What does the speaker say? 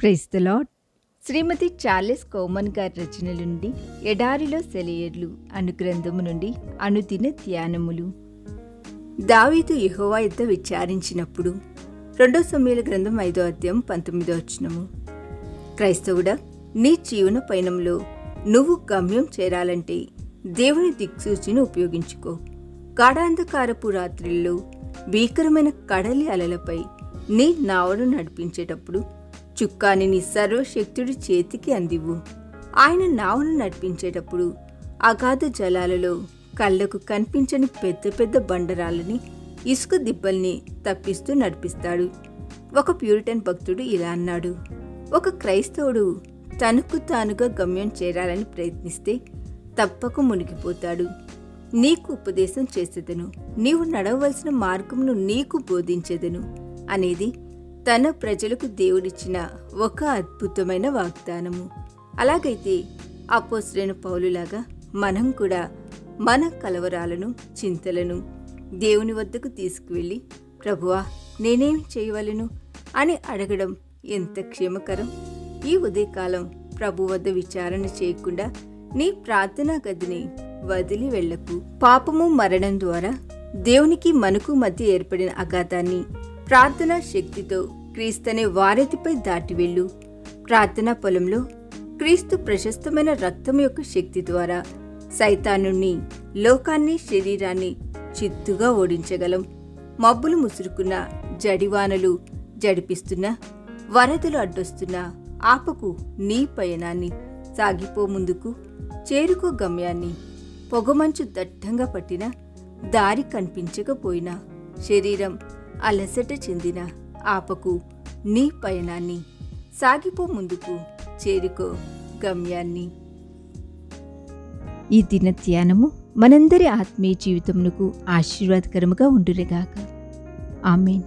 Praise the Lord. Srimati Charles Cowman గారి రచనల నుండి ఎడారిలో సెలయేర్లు అను గ్రంథము నుండి అనుదిన ధ్యానములు. దావీదు యెహోవా యొద్ద విచారించినప్పుడు. 2 సమూయేలు గ్రంథం 5వ అధ్యాయం 19వ వచనము. క్రైస్తవుడా, నీ జీవన పయనంలో నువ్వు గమ్యం చేరాలంటే దేవుని దిక్సూచిని ఉపయోగించుకో. గాఢాంధకారపు రాత్రిల్లో భీకరమైన కడలి అలలపై నీ నావను నడిపించేటప్పుడు చుక్కాని నీ సర్వశక్తుడి చేతికి అందివ్వు. ఆయన నావను నడిపించేటప్పుడు అగాధ జలాలలో కళ్ళకు కనిపించని పెద్ద పెద్ద బండరాలని, ఇసుక దిబ్బల్ని తప్పిస్తూ నడిపిస్తాడు. ఒక ప్యూరిటన్ భక్తుడు ఇలా అన్నాడు: ఒక క్రైస్తవుడు తనకు తానుగా గమ్యం చేరాలని ప్రయత్నిస్తే తప్పక మునిగిపోతాడు. నీకు ఉపదేశం చేసేదను, నీవు నడవలసిన మార్గమును నీకు బోధించేదను అనేది తన ప్రజలకు దేవుడిచ్చిన ఒక అద్భుతమైన వాగ్దానము. అలాగైతే అపోస్తలుడైన పౌలులాగా మనం కూడా మన కలవరాలను, చింతలను దేవుని వద్దకు తీసుకువెళ్ళి, ప్రభువా నేనేమి చేయవలెను అని అడగడం ఎంత క్షేమకరం. ఈ ఉదయకాలం ప్రభు వద్ద విచారణ చేయకుండా నీ ప్రార్థనా గదిని వదిలి వెళ్లకు. పాపము, మరణం ద్వారా దేవునికి మనకు మధ్య ఏర్పడిన అగాధాన్ని ప్రార్థనా శక్తితో క్రీస్తనే వారెతిపై దాటి వెళ్ళు. ప్రార్థనా పొలంలో క్రీస్తు ప్రశస్తమైన రక్తం యొక్క శక్తి ద్వారా సైతానుని, లోకాన్ని, శరీరాన్ని చిత్తుగా ఓడించగలం. మబ్బులు ముసురుకున్న, జడివానలు జడిపిస్తున్న, వరదలు అడ్డొస్తున్న ఆపకు నీ పయనాన్ని. సాగిపో ముందుకు, చేరుకో గమ్యాన్ని. పొగమంచు దట్టంగా పట్టిన, దారి కనిపించకపోయినా, శరీరం అలసట చెందిన ఆపకు నీ పయనాన్ని. సాగిపో ముందుకు, చేరుకో గమ్యాన్ని. ఈ దిన ధ్యానము మనందరి ఆత్మీయ జీవితమునకు ఆశీర్వాదకరముగా ఉండునుగాక. ఆమేన్.